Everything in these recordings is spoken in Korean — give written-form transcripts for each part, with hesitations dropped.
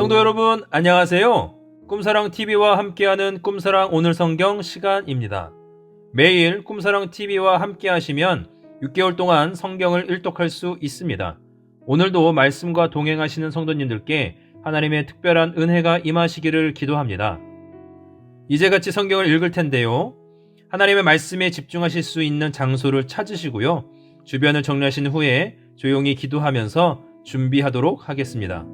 성도 여러분, 안녕하세요. 꿈사랑TV와 함께하는 꿈사랑 오늘 성경 시간입니다. 매일 꿈사랑TV와 함께 하시면 6개월 동안 성경을 일독할 수 있습니다. 오늘도 말씀과 동행하시는 성도님들께 하나님의 특별한 은혜가 임하시기를 기도합니다. 이제 같이 성경을 읽을 텐데요. 하나님의 말씀에 집중하실 수 있는 장소를 찾으시고요. 주변을 정리하신 후에 조용히 기도하면서 준비하도록 하겠습니다.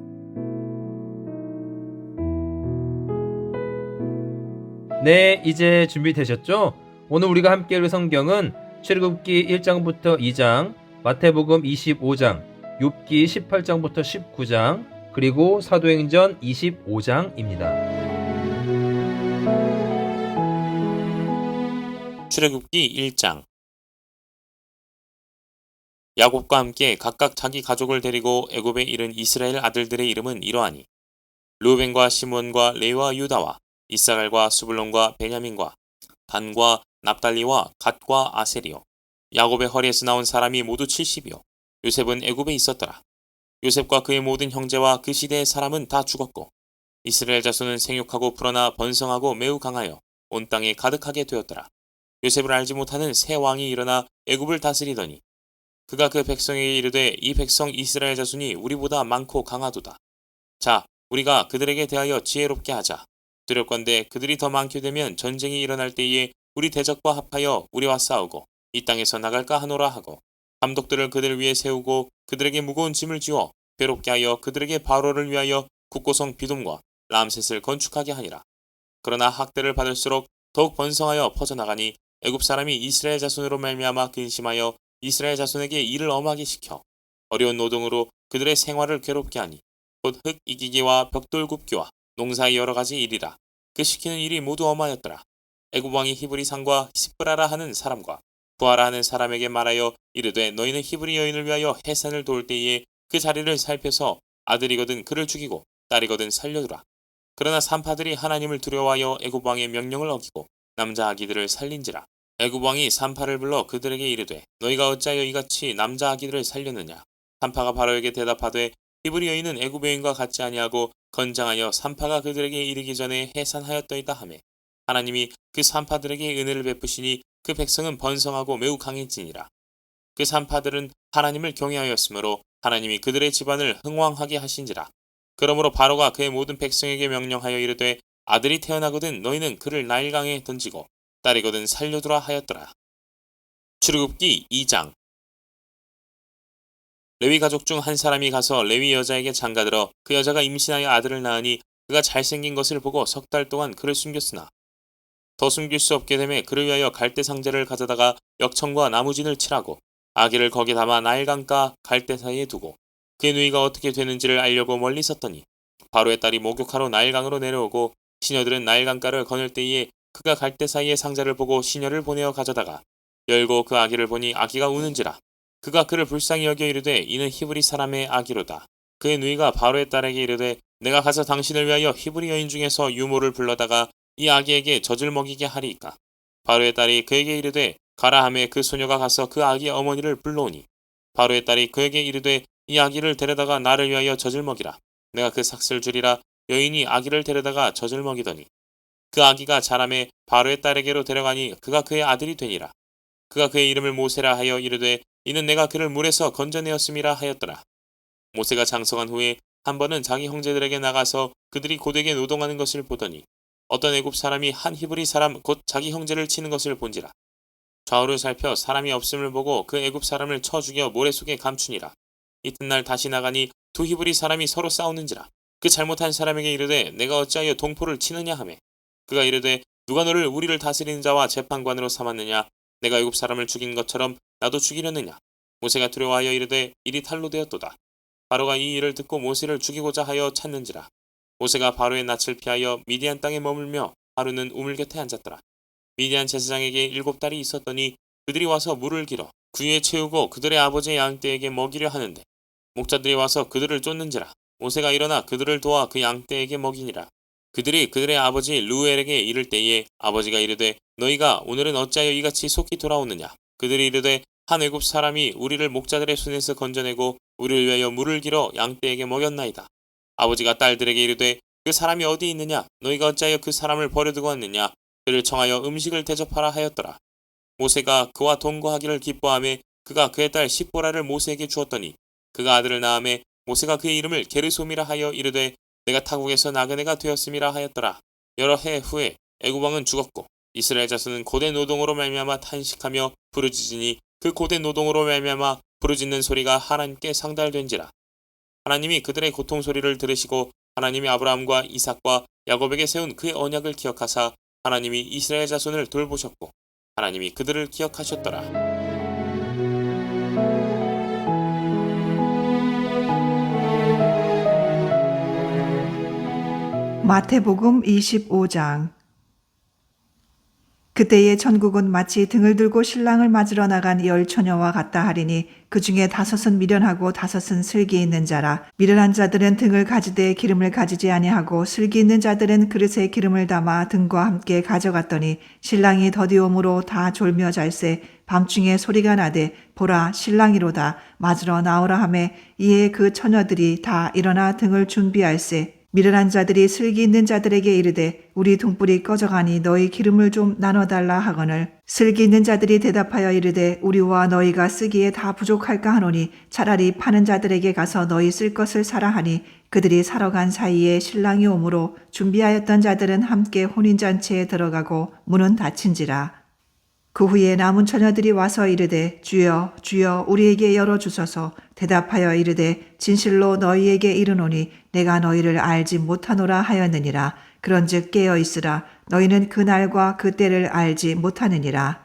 네, 이제 준비되셨죠? 오늘 우리가 함께 읽을 성경은 출애굽기 1장부터 2장, 마태복음 25장, 욥기 18장부터 19장, 그리고 사도행전 25장입니다. 출애굽기 1장. 야곱과 함께 각각 자기 가족을 데리고 애굽에 이른 이스라엘 아들들의 이름은 이러하니 르우벤과 시몬과 레위와 유다와 이사갈과 스불론과 베냐민과 단과 납달리와 갓과 아셀이요. 야곱의 허리에서 나온 사람이 모두 70이요. 요셉은 애굽에 있었더라. 요셉과 그의 모든 형제와 그 시대의 사람은 다 죽었고 이스라엘 자손은 생육하고 불어나 번성하고 매우 강하여 온 땅에 가득하게 되었더라. 요셉을 알지 못하는 새 왕이 일어나 애굽을 다스리더니 그가 그 백성에게 이르되 이 백성 이스라엘 자손이 우리보다 많고 강하도다. 자, 우리가 그들에게 대하여 지혜롭게 하자. 두렵건대 그들이 더 많게 되면 전쟁이 일어날 때에 우리 대적과 합하여 우리와 싸우고 이 땅에서 나갈까 하노라 하고 감독들을 그들 위에 세우고 그들에게 무거운 짐을 지워 괴롭게 하여 그들에게 바로를 위하여 국고성 비돔과 람셋을 건축하게 하니라. 그러나 학대를 받을수록 더욱 번성하여 퍼져나가니 애굽 사람이 이스라엘 자손으로 말미암아 근심하여 이스라엘 자손에게 일을 엄하게 시켜 어려운 노동으로 그들의 생활을 괴롭게 하니 곧 흙 이기기와 벽돌 굽기와 농사의 여러 가지 일이라. 그 시키는 일이 모두 엄하였더라. 애굽 왕이 히브리 상과 시브라라 하는 사람과 부하라 하는 사람에게 말하여 이르되 너희는 히브리 여인을 위하여 해산을 도울 때에 그 자리를 살펴서 아들이거든 그를 죽이고 딸이거든 살려두라. 그러나 산파들이 하나님을 두려워하여 애굽 왕의 명령을 어기고 남자 아기들을 살린지라. 애굽 왕이 산파를 불러 그들에게 이르되 너희가 어찌하여 이같이 남자 아기들을 살렸느냐. 산파가 바로에게 대답하되 히브리 여인은 애굽 여인과 같지 아니하고 건장하여 산파가 그들에게 이르기 전에 해산하였더이다 하매 하나님이 그 산파들에게 은혜를 베푸시니 그 백성은 번성하고 매우 강해지니라. 그 산파들은 하나님을 경외하였으므로 하나님이 그들의 집안을 흥왕하게 하신지라. 그러므로 바로가 그의 모든 백성에게 명령하여 이르되 아들이 태어나거든 너희는 그를 나일강에 던지고 딸이거든 살려두라 하였더라. 출애굽기 2장. 레위 가족 중 한 사람이 가서 레위 여자에게 장가들어 그 여자가 임신하여 아들을 낳으니 그가 잘생긴 것을 보고 3달 동안 그를 숨겼으나 더 숨길 수 없게 되매 그를 위하여 갈대 상자를 가져다가 역청과 나무진을 칠하고 아기를 거기 담아 나일강가 갈대 사이에 두고 그의 누이가 어떻게 되는지를 알려고 멀리 섰더니 바로의 딸이 목욕하러 나일강으로 내려오고 시녀들은 나일강가를 거닐 때에 그가 갈대 사이에 상자를 보고 시녀를 보내어 가져다가 열고 그 아기를 보니 아기가 우는지라. 그가 그를 불쌍히 여겨 이르되 이는 히브리 사람의 아기로다. 그의 누이가 바로의 딸에게 이르되 내가 가서 당신을 위하여 히브리 여인 중에서 유모를 불러다가 이 아기에게 젖을 먹이게 하리이까. 바로의 딸이 그에게 이르되 가라 하매 그 소녀가 가서 그 아기의 어머니를 불러오니 바로의 딸이 그에게 이르되 이 아기를 데려다가 나를 위하여 젖을 먹이라. 내가 그 삭슬 주리라. 여인이 아기를 데려다가 젖을 먹이더니 그 아기가 자라매 바로의 딸에게로 데려가니 그가 그의 아들이 되니라. 그가 그의 이름을 모세라 하여 이르되 이는 내가 그를 물에서 건져내었음이라 하였더라. 모세가 장성한 후에 한 번은 자기 형제들에게 나가서 그들이 고되게 노동하는 것을 보더니 어떤 애굽 사람이 한 히브리 사람 곧 자기 형제를 치는 것을 본지라. 좌우를 살펴 사람이 없음을 보고 그 애굽 사람을 쳐 죽여 모래 속에 감추니라. 이튿날 다시 나가니 두 히브리 사람이 서로 싸우는지라. 그 잘못한 사람에게 이르되 내가 어찌하여 동포를 치느냐 하매 그가 이르되 누가 너를 우리를 다스리는 자와 재판관으로 삼았느냐. 내가 애굽 사람을 죽인 것처럼 나도 죽이려느냐. 모세가 두려워하여 이르되 일이 탈로 되었도다. 바로가 이 일을 듣고 모세를 죽이고자 하여 찾는지라. 모세가 바로의 낯을 피하여 미디안 땅에 머물며 하루는 우물 곁에 앉았더라. 미디안 제사장에게 7딸이 있었더니 그들이 와서 물을 길어 구유에 채우고 그들의 아버지의 양떼에게 먹이려 하는데 목자들이 와서 그들을 쫓는지라. 모세가 일어나 그들을 도와 그 양떼에게 먹이니라. 그들이 그들의 아버지 르우엘에게 이를 때에 아버지가 이르되 너희가 오늘은 어찌하여 이같이 속히 돌아오느냐. 그들이 이르되 한 애굽 사람이 우리를 목자들의 손에서 건져내고 우리를 위하여 물을 길어 양떼에게 먹였나이다. 아버지가 딸들에게 이르되 그 사람이 어디 있느냐? 너희가 어찌하여 그 사람을 버려두고 왔느냐? 그를 청하여 음식을 대접하라 하였더라. 모세가 그와 동거하기를 기뻐하며 그가 그의 딸 십보라를 모세에게 주었더니 그가 아들을 낳음에 모세가 그의 이름을 게르솜이라 하여 이르되 내가 타국에서 나그네가 되었음이라 하였더라. 여러 해 후에 애굽 왕은 죽었고 이스라엘 자손은 고대 노동으로 말미암아 탄식하며 부르짖으니 그 고대 노동으로 말미암아 부르짖는 소리가 하나님께 상달된지라. 하나님이 그들의 고통 소리를 들으시고 하나님이 아브라함과 이삭과 야곱에게 세운 그의 언약을 기억하사 하나님이 이스라엘 자손을 돌보셨고 하나님이 그들을 기억하셨더라. 마태복음 25장. 그때의 천국은 마치 등을 들고 신랑을 맞으러 나간 10처녀와 같다 하리니 그 중에 5은 미련하고 5은 슬기 있는 자라. 미련한 자들은 등을 가지되 기름을 가지지 아니하고 슬기 있는 자들은 그릇에 기름을 담아 등과 함께 가져갔더니 신랑이 더디옴으로 다 졸며 잘세 밤중에 소리가 나되 보라 신랑이로다 맞으러 나오라 하매 이에 그 처녀들이 다 일어나 등을 준비할세. 미련한 자들이 슬기 있는 자들에게 이르되 우리 등불이 꺼져가니 너희 기름을 좀 나눠달라 하거늘 슬기 있는 자들이 대답하여 이르되 우리와 너희가 쓰기에 다 부족할까 하노니 차라리 파는 자들에게 가서 너희 쓸 것을 사라 하니 그들이 사러 간 사이에 신랑이 오므로 준비하였던 자들은 함께 혼인잔치에 들어가고 문은 닫힌지라. 그 후에 남은 처녀들이 와서 이르되 주여 주여 우리에게 열어주소서. 대답하여 이르되 진실로 너희에게 이르노니 내가 너희를 알지 못하노라 하였느니라. 그런즉 깨어있으라. 너희는 그 날과 그 때를 알지 못하느니라.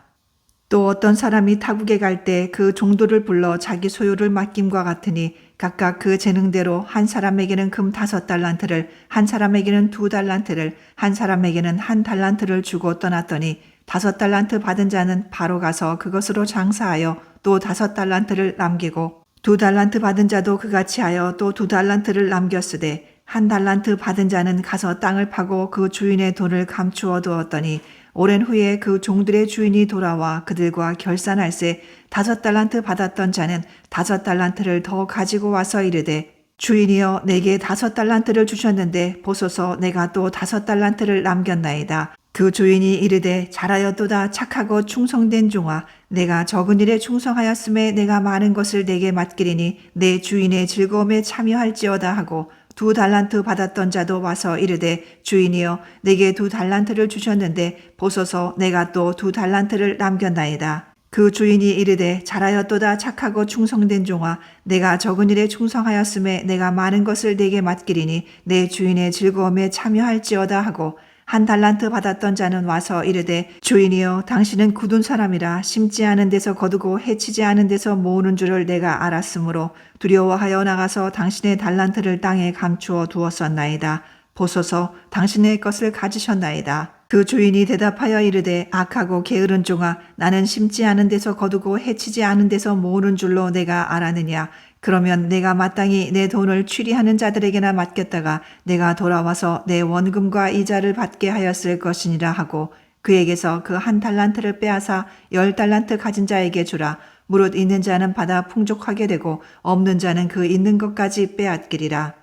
또 어떤 사람이 타국에 갈 때 그 종도를 불러 자기 소유를 맡김과 같으니 각각 그 재능대로 한 사람에게는 금 5달란트를 한 사람에게는 2달란트를 한 사람에게는 1달란트를 주고 떠났더니 5달란트 받은 자는 바로 가서 그것으로 장사하여 또 5달란트를 남기고 2달란트 받은 자도 그같이 하여 또 2달란트를 남겼으되 1달란트 받은 자는 가서 땅을 파고 그 주인의 돈을 감추어 두었더니 오랜 후에 그 종들의 주인이 돌아와 그들과 결산할세 5달란트 받았던 자는 5달란트를 더 가지고 와서 이르되 주인이여 내게 5달란트를 주셨는데 보소서 내가 또 5달란트를 남겼나이다. 그 주인이 이르되 잘하였도다 착하고 충성된 종아 내가 적은 일에 충성하였음에 내가 많은 것을 내게 맡기리니 내 주인의 즐거움에 참여할지어다 하고 2달란트 받았던 자도 와서 이르되 주인이여 내게 2달란트를 주셨는데 보소서 내가 또 2달란트를 남겼나이다. 그 주인이 이르되 잘하였도다 착하고 충성된 종아 내가 적은 일에 충성하였음에 내가 많은 것을 내게 맡기리니 내 주인의 즐거움에 참여할지어다 하고 1달란트 받았던 자는 와서 이르되 주인이여 당신은 굳은 사람이라 심지 않은 데서 거두고 해치지 않은 데서 모으는 줄을 내가 알았으므로 두려워하여 나가서 당신의 달란트를 땅에 감추어 두었었나이다. 보소서 당신의 것을 가지셨나이다. 그 주인이 대답하여 이르되 악하고 게으른 종아 나는 심지 않은 데서 거두고 해치지 않은 데서 모으는 줄로 내가 알았느냐. 그러면 내가 마땅히 내 돈을 취리하는 자들에게나 맡겼다가 내가 돌아와서 내 원금과 이자를 받게 하였을 것이니라 하고 그에게서 그 1달란트를 빼앗아 10달란트 가진 자에게 주라. 무릇 있는 자는 받아 풍족하게 되고 없는 자는 그 있는 것까지 빼앗기리라.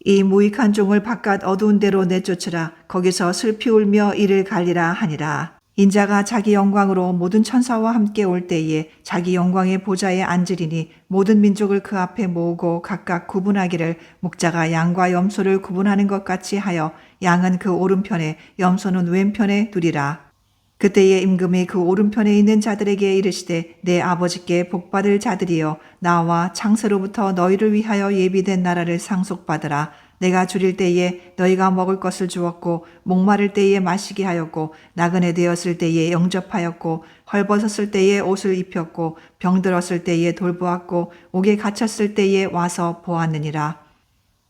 이 무익한 종을 바깥 어두운 데로 내쫓으라. 거기서 슬피 울며 이를 갈리라 하니라. 인자가 자기 영광으로 모든 천사와 함께 올 때에 자기 영광의 보좌에 앉으리니 모든 민족을 그 앞에 모으고 각각 구분하기를 목자가 양과 염소를 구분하는 것 같이 하여 양은 그 오른편에 염소는 왼편에 두리라. 그때에 임금이 그 오른편에 있는 자들에게 이르시되 내 아버지께 복받을 자들이여 나와 창세로부터 너희를 위하여 예비된 나라를 상속받으라. 내가 줄일 때에 너희가 먹을 것을 주었고 목마를 때에 마시게 하였고 나그네 되었을 때에 영접하였고 헐벗었을 때에 옷을 입혔고 병들었을 때에 돌보았고 옥에 갇혔을 때에 와서 보았느니라.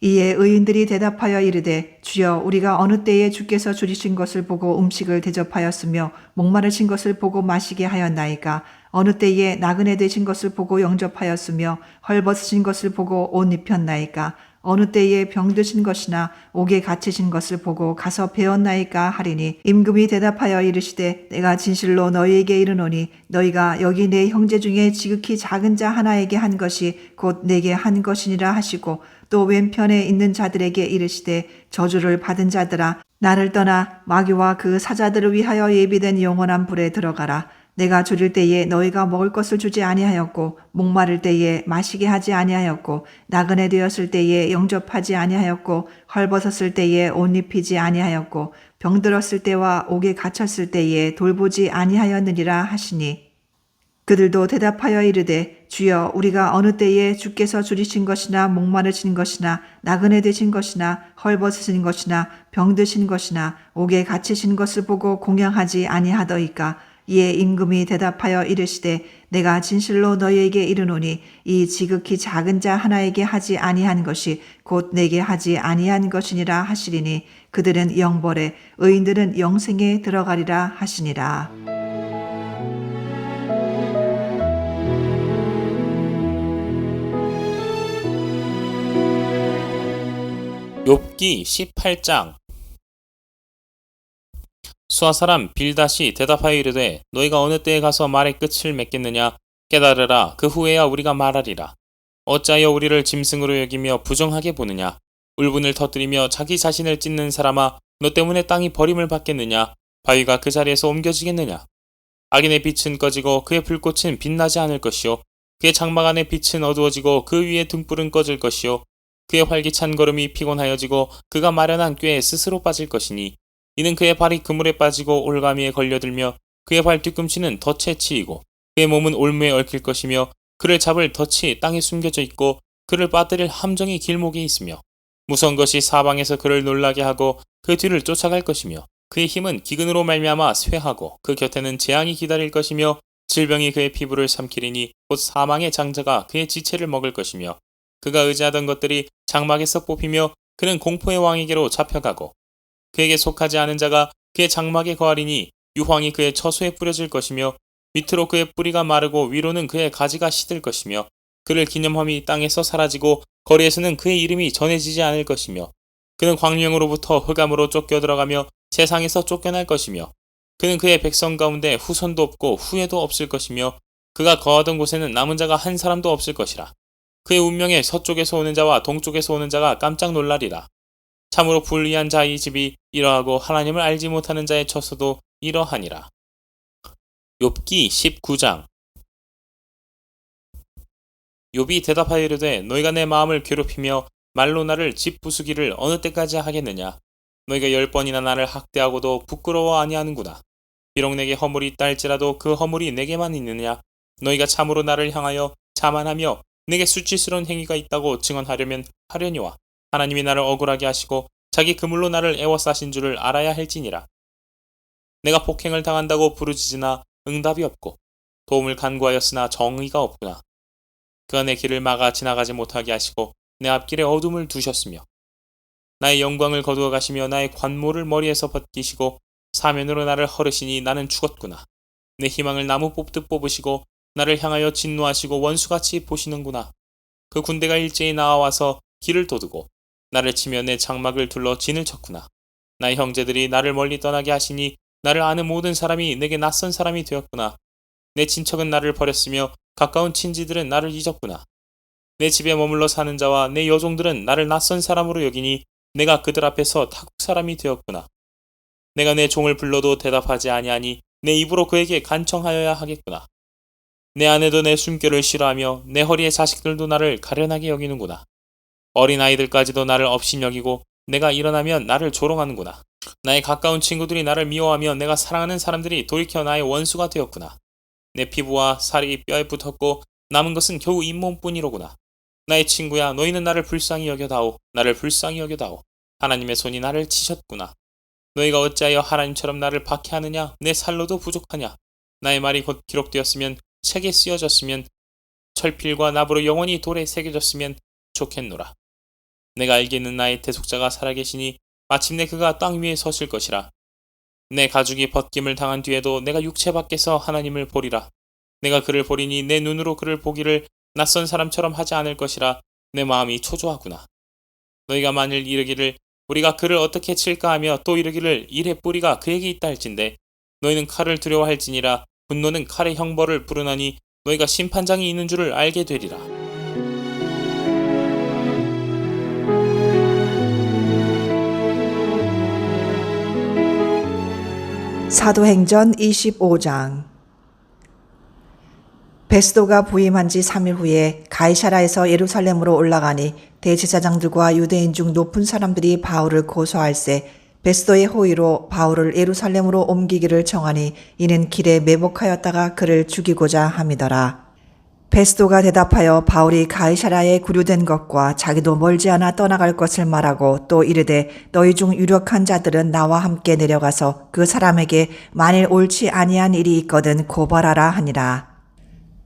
이에 의인들이 대답하여 이르되 주여 우리가 어느 때에 주께서 줄이신 것을 보고 음식을 대접하였으며 목마르신 것을 보고 마시게 하였나이까. 어느 때에 나그네 되신 것을 보고 영접하였으며 헐벗으신 것을 보고 옷 입혔나이까. 어느 때에 병드신 것이나 옥에 갇히신 것을 보고 가서 배웠나이까 하리니 임금이 대답하여 이르시되 내가 진실로 너희에게 이르노니 너희가 여기 내 형제 중에 지극히 작은 자 하나에게 한 것이 곧 내게 한 것이니라 하시고 또 왼편에 있는 자들에게 이르시되 저주를 받은 자들아 나를 떠나 마귀와 그 사자들을 위하여 예비된 영원한 불에 들어가라. 내가 줄일 때에 너희가 먹을 것을 주지 아니하였고 목마를 때에 마시게 하지 아니하였고 나그네 되었을 때에 영접하지 아니하였고 헐벗었을 때에 옷 입히지 아니하였고 병들었을 때와 옥에 갇혔을 때에 돌보지 아니하였느니라 하시니 그들도 대답하여 이르되 주여 우리가 어느 때에 주께서 줄이신 것이나 목마르신 것이나 나그네 되신 것이나 헐벗으신 것이나 병드신 것이나 옥에 갇히신 것을 보고 공양하지 아니하더이까. 이에 임금이 대답하여 이르시되 내가 진실로 너희에게 이르노니 이 지극히 작은 자 하나에게 하지 아니한 것이 곧 내게 하지 아니한 것이니라 하시리니 그들은 영벌에 의인들은 영생에 들어가리라 하시니라. 욥기 18장. 수아 사람 빌닷이 대답하여 이르되 너희가 어느 때에 가서 말의 끝을 맺겠느냐. 깨달으라. 그 후에야 우리가 말하리라. 어찌하여 우리를 짐승으로 여기며 부정하게 보느냐. 울분을 터뜨리며 자기 자신을 찢는 사람아, 너 때문에 땅이 버림을 받겠느냐. 바위가 그 자리에서 옮겨지겠느냐. 악인의 빛은 꺼지고 그의 불꽃은 빛나지 않을 것이요 그의 장막 안의 빛은 어두워지고 그 위에 등불은 꺼질 것이요 그의 활기찬 걸음이 피곤하여지고 그가 마련한 꾀에 스스로 빠질 것이니 이는 그의 발이 그물에 빠지고 올가미에 걸려들며 그의 발 뒤꿈치는 덫에 치이고 그의 몸은 올무에 얽힐 것이며 그를 잡을 덫이 땅에 숨겨져 있고 그를 빠뜨릴 함정이 길목에 있으며 무서운 것이 사방에서 그를 놀라게 하고 그 뒤를 쫓아갈 것이며 그의 힘은 기근으로 말미암아 쇠하고 그 곁에는 재앙이 기다릴 것이며 질병이 그의 피부를 삼키리니 곧 사망의 장자가 그의 지체를 먹을 것이며 그가 의지하던 것들이 장막에서 뽑히며 그는 공포의 왕에게로 잡혀가고 그에게 속하지 않은 자가 그의 장막에 거하리니 유황이 그의 처소에 뿌려질 것이며 밑으로 그의 뿌리가 마르고 위로는 그의 가지가 시들 것이며 그를 기념함이 땅에서 사라지고 거리에서는 그의 이름이 전해지지 않을 것이며 그는 광명으로부터 흑암으로 쫓겨 들어가며 세상에서 쫓겨날 것이며 그는 그의 백성 가운데 후손도 없고 후예도 없을 것이며 그가 거하던 곳에는 남은 자가 한 사람도 없을 것이라. 그의 운명에 서쪽에서 오는 자와 동쪽에서 오는 자가 깜짝 놀라리라. 참으로 불의한 자의 집이 이러하고 하나님을 알지 못하는 자의 처소도 이러하니라. 욥기 19장. 욥이 대답하여 이르되 너희가 내 마음을 괴롭히며 말로 나를 집 부수기를 어느 때까지 하겠느냐. 너희가 10번이나 나를 학대하고도 부끄러워 아니하는구나. 비록 내게 허물이 있다 할지라도 그 허물이 내게만 있느냐. 너희가 참으로 나를 향하여 자만하며 내게 수치스러운 행위가 있다고 증언하려면 하려니와 하나님이 나를 억울하게 하시고 자기 그물로 나를 애워싸신 줄을 알아야 할지니라. 내가 폭행을 당한다고 부르짖으나 응답이 없고 도움을 간구하였으나 정의가 없구나. 그가 내 길을 막아 지나가지 못하게 하시고 내 앞길에 어둠을 두셨으며 나의 영광을 거두어 가시며 나의 관모를 머리에서 벗기시고 사면으로 나를 헐으시니 나는 죽었구나. 내 희망을 나무 뽑듯 뽑으시고 나를 향하여 진노하시고 원수같이 보시는구나. 그 군대가 일제히 나와와서 길을 도두고 나를 치며 내 장막을 둘러 진을 쳤구나. 나의 형제들이 나를 멀리 떠나게 하시니 나를 아는 모든 사람이 내게 낯선 사람이 되었구나. 내 친척은 나를 버렸으며 가까운 친지들은 나를 잊었구나. 내 집에 머물러 사는 자와 내 여종들은 나를 낯선 사람으로 여기니 내가 그들 앞에서 타국 사람이 되었구나. 내가 내 종을 불러도 대답하지 아니하니 내 입으로 그에게 간청하여야 하겠구나. 내 아내도 내 숨결을 싫어하며 내 허리의 자식들도 나를 가련하게 여기는구나. 어린아이들까지도 나를 업신여기고 내가 일어나면 나를 조롱하는구나. 나의 가까운 친구들이 나를 미워하며 내가 사랑하는 사람들이 돌이켜 나의 원수가 되었구나. 내 피부와 살이 뼈에 붙었고 남은 것은 겨우 잇몸뿐이로구나. 나의 친구야, 너희는 나를 불쌍히 여겨다오. 나를 불쌍히 여겨다오. 하나님의 손이 나를 치셨구나. 너희가 어찌하여 하나님처럼 나를 박해하느냐. 내 살로도 부족하냐. 나의 말이 곧 기록되었으면 책에 쓰여졌으면 철필과 납으로 영원히 돌에 새겨졌으면 좋겠노라. 내가 알기는 나의 대속자가 살아계시니 마침내 그가 땅 위에 서실 것이라. 내 가죽이 벗김을 당한 뒤에도 내가 육체 밖에서 하나님을 보리라. 내가 그를 보리니 내 눈으로 그를 보기를 낯선 사람처럼 하지 않을 것이라. 내 마음이 초조하구나. 너희가 만일 이르기를 우리가 그를 어떻게 칠까 하며 또 이르기를 일의 뿌리가 그에게 있다 할진대 너희는 칼을 두려워할지니라. 분노는 칼의 형벌을 부르나니 너희가 심판장이 있는 줄을 알게 되리라. 사도행전 25장. 베스도가 부임한 지 3일 후에 가이사라에서 예루살렘으로 올라가니 대제사장들과 유대인 중 높은 사람들이 바울을 고소할세 베스도의 호의로 바울을 예루살렘으로 옮기기를 정하니 이는 길에 매복하였다가 그를 죽이고자 함이더라. 베스도가 대답하여 바울이 가이사라에 구류된 것과 자기도 멀지 않아 떠나갈 것을 말하고 또 이르되 너희 중 유력한 자들은 나와 함께 내려가서 그 사람에게 만일 옳지 아니한 일이 있거든 고발하라 하니라.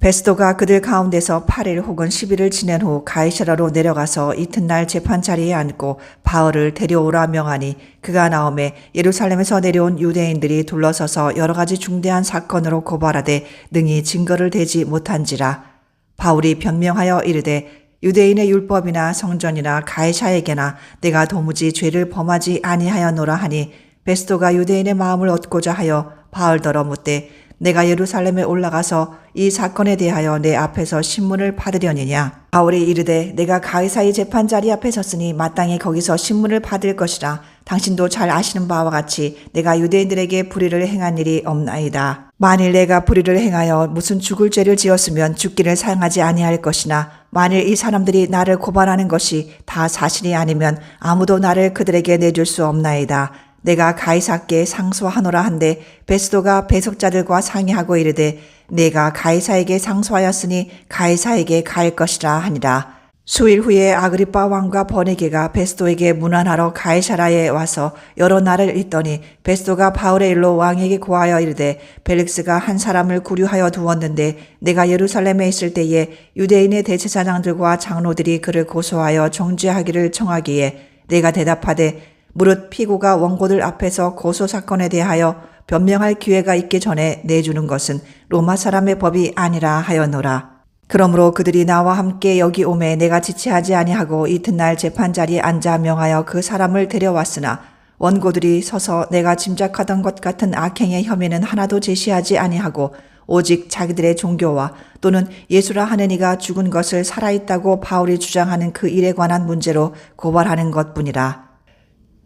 베스도가 그들 가운데서 8일 혹은 10일을 지낸 후 가이사라로 내려가서 이튿날 재판자리에 앉고 바울을 데려오라 명하니 그가 나오매 예루살렘에서 내려온 유대인들이 둘러서서 여러 가지 중대한 사건으로 고발하되 능히 증거를 대지 못한지라. 바울이 변명하여 이르되 유대인의 율법이나 성전이나 가이사에게나 내가 도무지 죄를 범하지 아니하였노라 하니 베스도가 유대인의 마음을 얻고자 하여 바울더러 묻되 내가 예루살렘에 올라가서 이 사건에 대하여 내 앞에서 신문을 받으려니냐. 바울이 이르되 내가 가이사의 재판자리 앞에 섰으니 마땅히 거기서 신문을 받을 것이라. 당신도 잘 아시는 바와 같이 내가 유대인들에게 불의를 행한 일이 없나이다. 만일 내가 불의를 행하여 무슨 죽을 죄를 지었으면 죽기를 사용하지 아니할 것이나 만일 이 사람들이 나를 고발하는 것이 다 사실이 아니면 아무도 나를 그들에게 내줄 수 없나이다. 내가 가이사께 상소하노라 한데 베스도가 배석자들과 상의하고 이르되 내가 가이사에게 상소하였으니 가이사에게 갈 것이라 하니라. 수일 후에 아그리빠 왕과 버니게가 베스도에게 문안하러 가이사라에 와서 여러 날을 있더니 베스도가 바울의 일로 왕에게 고하여 이르되 벨릭스가 한 사람을 구류하여 두었는데 내가 예루살렘에 있을 때에 유대인의 대제사장들과 장로들이 그를 고소하여 정죄하기를 청하기에 내가 대답하되 무릇 피고가 원고들 앞에서 고소사건에 대하여 변명할 기회가 있기 전에 내주는 것은 로마 사람의 법이 아니라 하였노라. 그러므로 그들이 나와 함께 여기 오매 내가 지체하지 아니하고 이튿날 재판자리에 앉아 명하여 그 사람을 데려왔으나 원고들이 서서 내가 짐작하던 것 같은 악행의 혐의는 하나도 제시하지 아니하고 오직 자기들의 종교와 또는 예수라 하는 이가 죽은 것을 살아있다고 바울이 주장하는 그 일에 관한 문제로 고발하는 것뿐이라.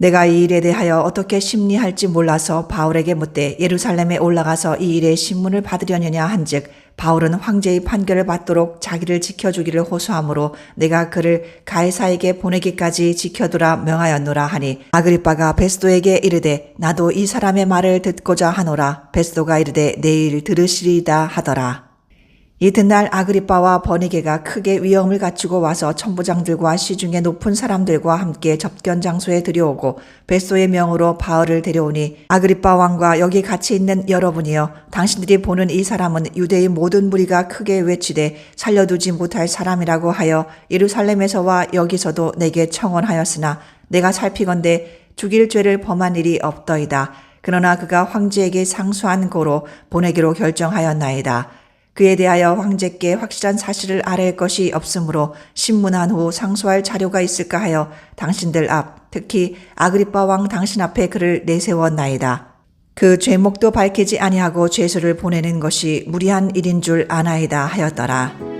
내가 이 일에 대하여 어떻게 심리할지 몰라서 바울에게 묻되 예루살렘에 올라가서 이 일의 신문을 받으려느냐 한즉 바울은 황제의 판결을 받도록 자기를 지켜주기를 호소하므로 내가 그를 가이사에게 보내기까지 지켜두라 명하였노라 하니 아그리빠가 베스도에게 이르되 나도 이 사람의 말을 듣고자 하노라. 베스도가 이르되 내일 들으시리이다 하더라. 이튿날 아그리빠와 버니게가 크게 위엄을 갖추고 와서 천부장들과 시중의 높은 사람들과 함께 접견 장소에 들여오고 베스도의 명으로 바울을 데려오니 아그리빠 왕과 여기 같이 있는 여러분이여 당신들이 보는 이 사람은 유대의 모든 무리가 크게 외치되 살려두지 못할 사람이라고 하여 예루살렘에서와 여기서도 내게 청언하였으나 내가 살피건대 죽일 죄를 범한 일이 없더이다. 그러나 그가 황제에게 상소한 고로 보내기로 결정하였나이다. 그에 대하여 황제께 확실한 사실을 아랠 것이 없으므로 신문한 후 상소할 자료가 있을까 하여 당신들 앞, 특히 아그리빠 왕 당신 앞에 그를 내세웠나이다. 그 죄목도 밝히지 아니하고 죄수를 보내는 것이 무리한 일인 줄 아나이다 하였더라.